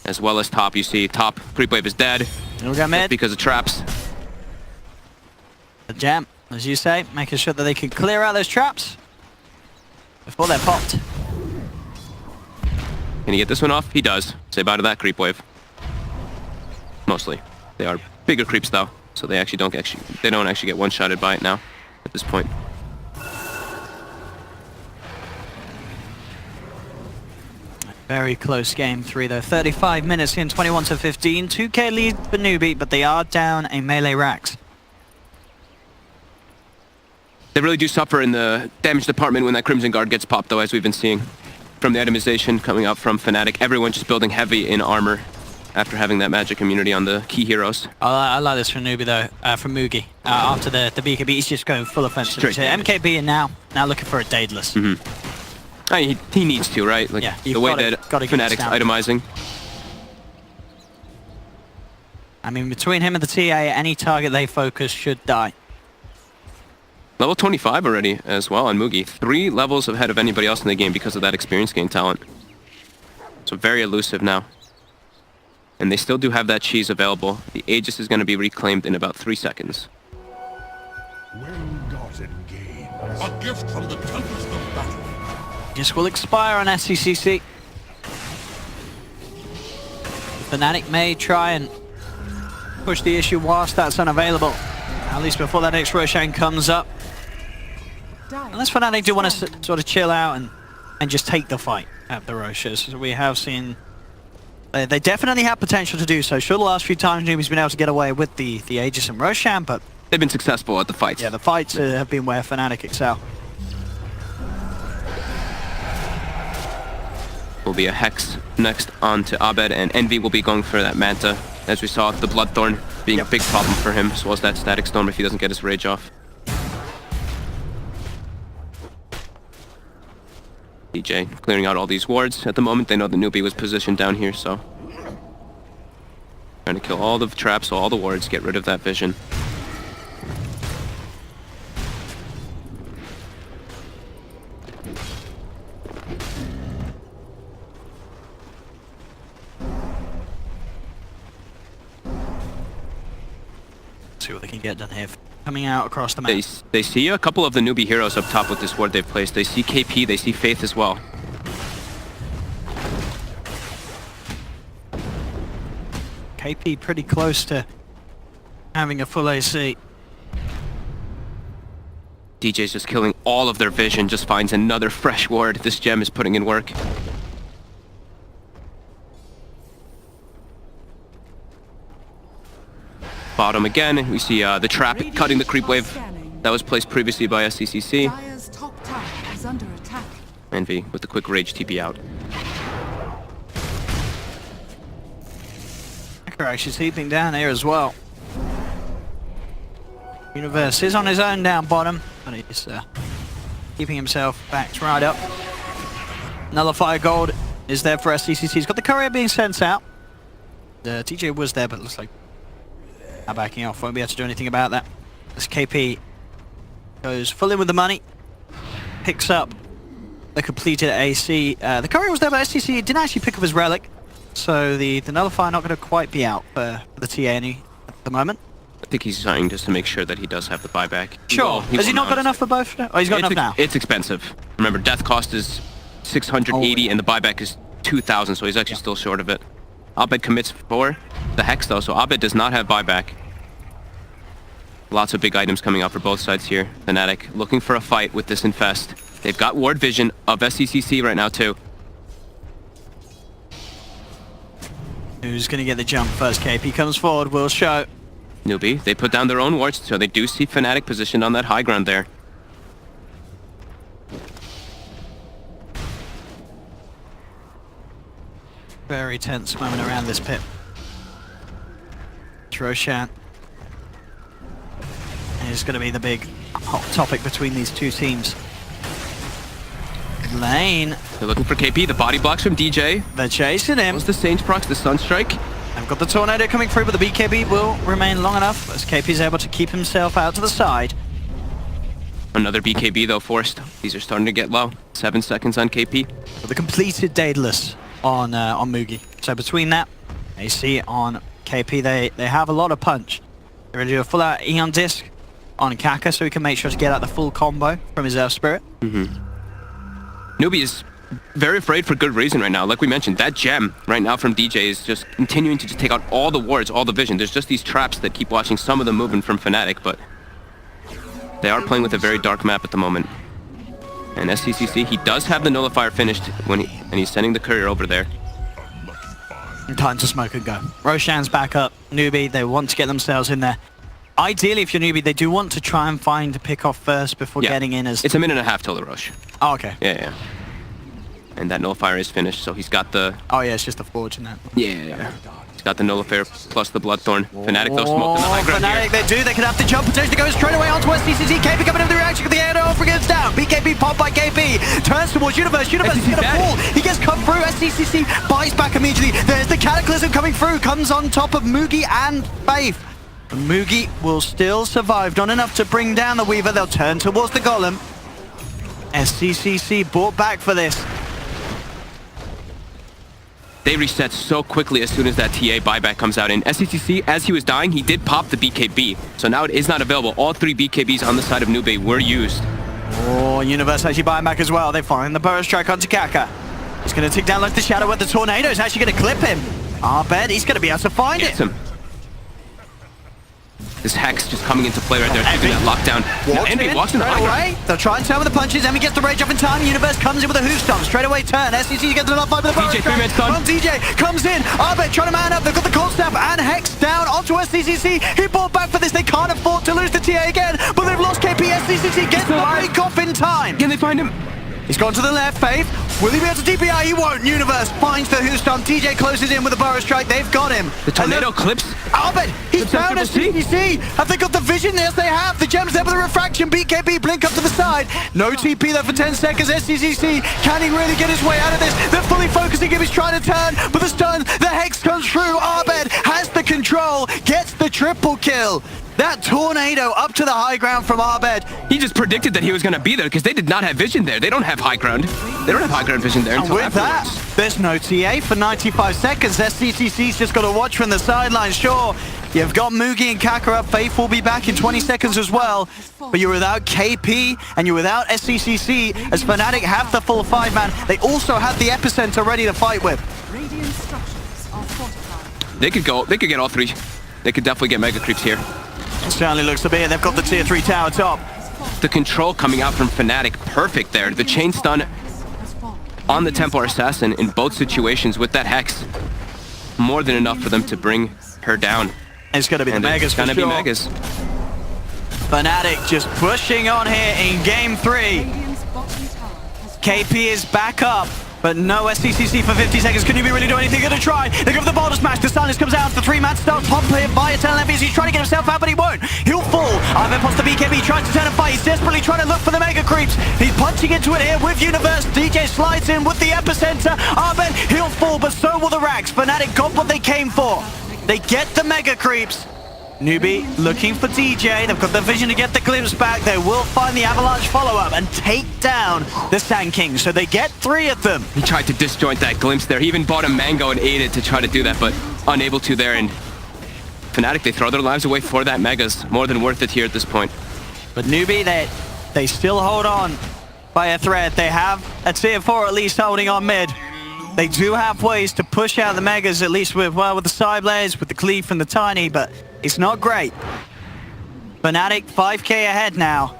As well as top, you see top creep wave is dead. We got mid because of traps. The gem, as you say, making sure that they can clear out those traps before they're popped. Can he get this one off? He does. Say bye to that creep wave. Mostly. They are bigger creeps though, so they don't actually get one-shotted by it now at this point. Very close game 3 though. 35 minutes in, 21-15. 2k lead for Newbee, but they are down a melee racks. They really do suffer in the damage department when that Crimson Guard gets popped though, as we've been seeing. From the itemization coming out from Fnatic, everyone just building heavy in armor after having that magic immunity on the key heroes. I like this from Newbee though, from Mugi. After the BKB, he's just going full offensive. So MKB and now looking for a Daedalus. He needs to, right? Like yeah, the way that Fnatic's itemizing. I mean, between him and the TA, any target they focus should die. Level 25 already as well on Mugi. 3 levels ahead of anybody else in the game because of that experience gain talent. So very elusive now. And they still do have that cheese available. The Aegis is going to be reclaimed in about 3 seconds. Well-gotten gains. A gift from the tempest of battle. Just will expire on SCCC. Fnatic may try and push the issue whilst that's unavailable. At least before that next Roshan comes up. Unless Fnatic do want to sort of chill out and just take the fight at the Roshas. We have seen... They definitely have potential to do so. Sure, the last few times Newbee's been able to get away with the Aegis and Roshan, but... They've been successful at the fights. Yeah, the fights have been where Fnatic excel. Will be a Hex next on to Abed, and Envy will be going for that Manta. As we saw, the Bloodthorn being a big problem for him, as well as that Static Storm if he doesn't get his rage off. DJ clearing out all these wards. At the moment, they know the Newbee was positioned down here, so... Trying to kill all the traps, all the wards, get rid of that vision. See what they can get done here. Coming out across the map. They see a couple of the Newbee heroes up top with this ward they've placed. They see KP, they see Faith as well. KP pretty close to having a full AC. DJ's just killing all of their vision, just finds another fresh ward. This gem is putting in work. Bottom again, we see the trap cutting the creep wave that was placed previously by SCCC. Dire's top tower is under attack. Envy with the quick rage TP out. Actually sweeping down here as well. Universe is on his own down bottom, but he's keeping himself backed right up. Nullify gold is there for SCCC. He's got the courier being sent out. The TJ was there, but it looks like backing off. Won't be able to do anything about that. This KP goes full in with the money. Picks up the completed AC. The courier was there, but SCC didn't actually pick up his relic. So the nullifier not going to quite be out for the TA at the moment. I think he's trying just to make sure that he does have the buyback. Sure. Has he not got enough for both? Oh, he's got enough now. It's expensive. Remember, death cost is 680 and the buyback is 2,000, so he's actually still short of it. Abed commits for the Hex though, so Abed does not have buyback. Lots of big items coming out for both sides here. Fnatic looking for a fight with this Infest. They've got ward vision of SCCC right now too. Who's going to get the jump first? KP comes forward, will show. Newbee, they put down their own wards, so they do see Fnatic positioned on that high ground there. Very tense moment around this pit. Roshan is going to be the big hot topic between these two teams. Lane. They're looking for KP. The body blocks from DJ. They're chasing him. Was the Sage procs, the Sunstrike? They've got the Tornado coming through, but the BKB will remain long enough as KP's able to keep himself out to the side. Another BKB though forced. These are starting to get low. 7 seconds on KP. With the completed Daedalus on Mugi. So between that, AC on KP, they have a lot of punch. They're ready to do a full-out Eon Disc on Kaka so he can make sure to get out the full combo from his Earth Spirit. Newbee is very afraid for good reason right now. Like we mentioned, that gem right now from DJ is just continuing to just take out all the wards, all the vision. There's just these traps that keep watching some of them moving from Fnatic, but they are playing with a very dark map at the moment. And SCCC, he does have the Nullifier finished and he's sending the courier over there. Time to smoke and go. Roshan's back up. Newbee, they want to get themselves in there. Ideally, if you're Newbie, they do want to try and find a pick off first before getting in as... It's a minute and a half till the rush. Oh, okay. Yeah. And that Nullifier is finished, so he's got the... Oh yeah, it's just the Forge in that. Yeah. He's got the Nullifier plus the Bloodthorn. Fnatic, though, smoked in the high ground Fnatic, here. they could have to jump, potentially go straight away onto SCCC. KP coming in the reaction, the air over gets down. BKB popped by KP, turns towards Universe is gonna fall. He gets cut through, SCCC bites back immediately. There's the Cataclysm coming through, comes on top of Mugi and Faith. Mugi will still survive, not enough to bring down the Weaver. They'll turn towards the Golem. SCCC brought back for this. They reset so quickly as soon as that TA buyback comes out. And SCCC, as he was dying, he did pop the BKB. So now it is not available. All 3 BKBs on the side of Newbee were used. Oh, Universe actually buying back as well. They find the Burrow Strike onto Kaka. He's going to take down like the Shadow with the Tornado. Is actually going to clip him. Abed, he's going to be able to find it. Him. This Hex just coming into play right there, keeping that lockdown. Envy walks in the high ground. They'll try and turn with the punches. Envy gets the rage up in time. Universe comes in with a hoof stomp. Straight away turn. SCC gets the fight with the DJ, 3 minutes done. DJ comes in. Abed trying to man up. They've got the cold snap and Hex down onto SCCC. He brought back for this. They can't afford to lose the TA again, but they've lost KP. SCCC gets the break off in time. Can they find him? He's gone to the left, Faith. Will he be able to DPI? He won't. Universe finds the Who Stomp. DJ closes in with a Burrow Strike. They've got him. The Tornado clips. Albert, he's down SCCC. Have they got the vision? Yes, they have. The gem's there with the refraction. BKB blink up to the side. No TP there for 10 seconds. SCCC, can he really get his way out of this? They're fully focusing him. He's trying to turn, but the stun, the Hex comes through. Abed has the control, gets the triple kill. That Tornado up to the high ground from Abed. He just predicted that he was going to be there because they did not have vision there. They don't have high ground. They don't have high ground vision there until with that, there's no TA for 95 seconds. SCCC's just got to watch from the sidelines. Sure, you've got Mugi and Kaka up. Faith will be back in 20 seconds as well. But you're without KP and you're without SCCC as Fnatic have the full 5-man. They also have the epicenter ready to fight with. Radiant structures are fortified. They could get all 3. They could definitely get mega creeps here. It certainly looks to be it. They've got the tier 3 tower top. The control coming out from Fnatic, perfect there. The chain stun on the Templar Assassin in both situations with that Hex. More than enough for them to bring her down. It's going to be the Megas for sure. It's going to be Megas. Fnatic just pushing on here in game 3. KP is back up. But no SCCC for 50 seconds. Can Newbee really do anything? Gonna try. They go for the boulder smash. The silence comes out. The 3-man start. Pop here by Eternal Envy. He's trying to get himself out, but he won't. He'll fall. Ivan pops the BKB. Tries to turn and fight. He's desperately trying to look for the mega creeps. He's punching into it here with Universe. DJ slides in with the epicenter. Arben, he'll fall, but so will the Rags. Fnatic got what they came for. They get the mega creeps. Newbee looking for DJ. They've got the vision to get the glimpse back. They will find the Avalanche follow-up and take down the Sand Kings. So they get 3 of them. He tried to disjoint that glimpse there. He even bought a mango and ate it to try to do that, but unable to there. And Fnatic, they throw their lives away for that Megas. More than worth it here at this point. But Newbee, they still hold on by a thread. They have a tier 4 at least holding on mid. They do have ways to push out the Megas, at least with the side blades, with the Cleave and the Tiny, but it's not great. Fnatic 5k ahead now.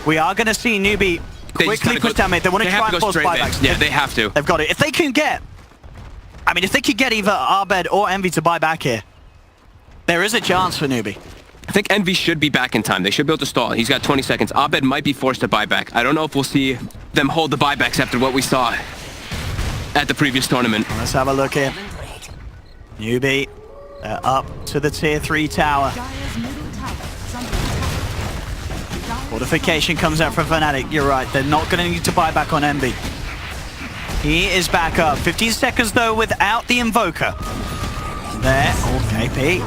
We are going to see Newbee quickly push down mid. They want to try and force buybacks. Yeah, they have to. They've got it. If they can get either Abed or Envy to buy back here, there is a chance for Newbee. I think Envy should be back in time. They should be able to stall. He's got 20 seconds. Abed might be forced to buy back. I don't know if we'll see them hold the buybacks after what we saw at the previous tournament. Let's have a look here. Newbee up to the tier 3 tower. Fortification comes out from Fnatic. You're right. They're not going to need to buy back on Envy. He is back up. 15 seconds, though, without the Invoker. There. Oh, KP.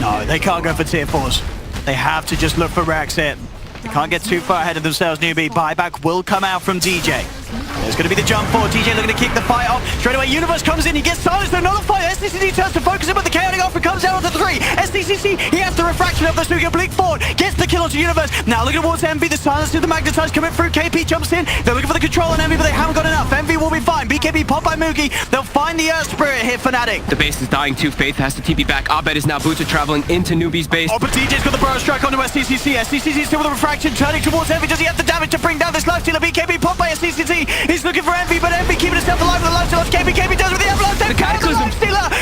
No, they can't go for tier 4s. They have to just look for Rax here. They can't get too far ahead of themselves, Newbee. Buyback will come out from DJ. There's going to be the jump forward. DJ looking to kick the fight off. Straight away, Universe comes in. He gets silenced. Another fight. SDCC turns to focus him, but the chaotic offer comes out onto the 3. SDCC, he has the refraction of the Suga. Blink forward. Gets the kill onto Universe. Now looking towards Envy. The silence to the Magnetize coming through. KP jumps in. They're looking for the control on Envy, but they haven't got enough. Envy will be fine. BKB popped by Moogie. They'll find the Earth Spirit here, Fnatic. The base is dying too. Faith has to TP back. Abed is now booted traveling into Newbee's base. Oh, but DJ's got the Burrow Strike onto SDCC. SDCC still with the refraction, turning towards Envy. Does he have the damage to bring down this lifestealer? BKB popped by SDCC. He's looking for Envy, but Envy keeping himself alive with the lifestealer. KP does with the avalanche. The Cataclysm.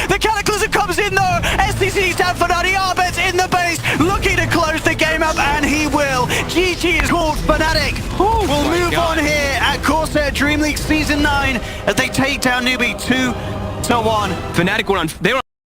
The Cataclysm comes in though. SDCC's down for Nutty. Arbet's in the base, looking to close the game up, and he will. GG is called. Fnatic will move on here at Corsair DreamLeague Season 9 as they take down Newbee 2-1. Fnatic were on. They were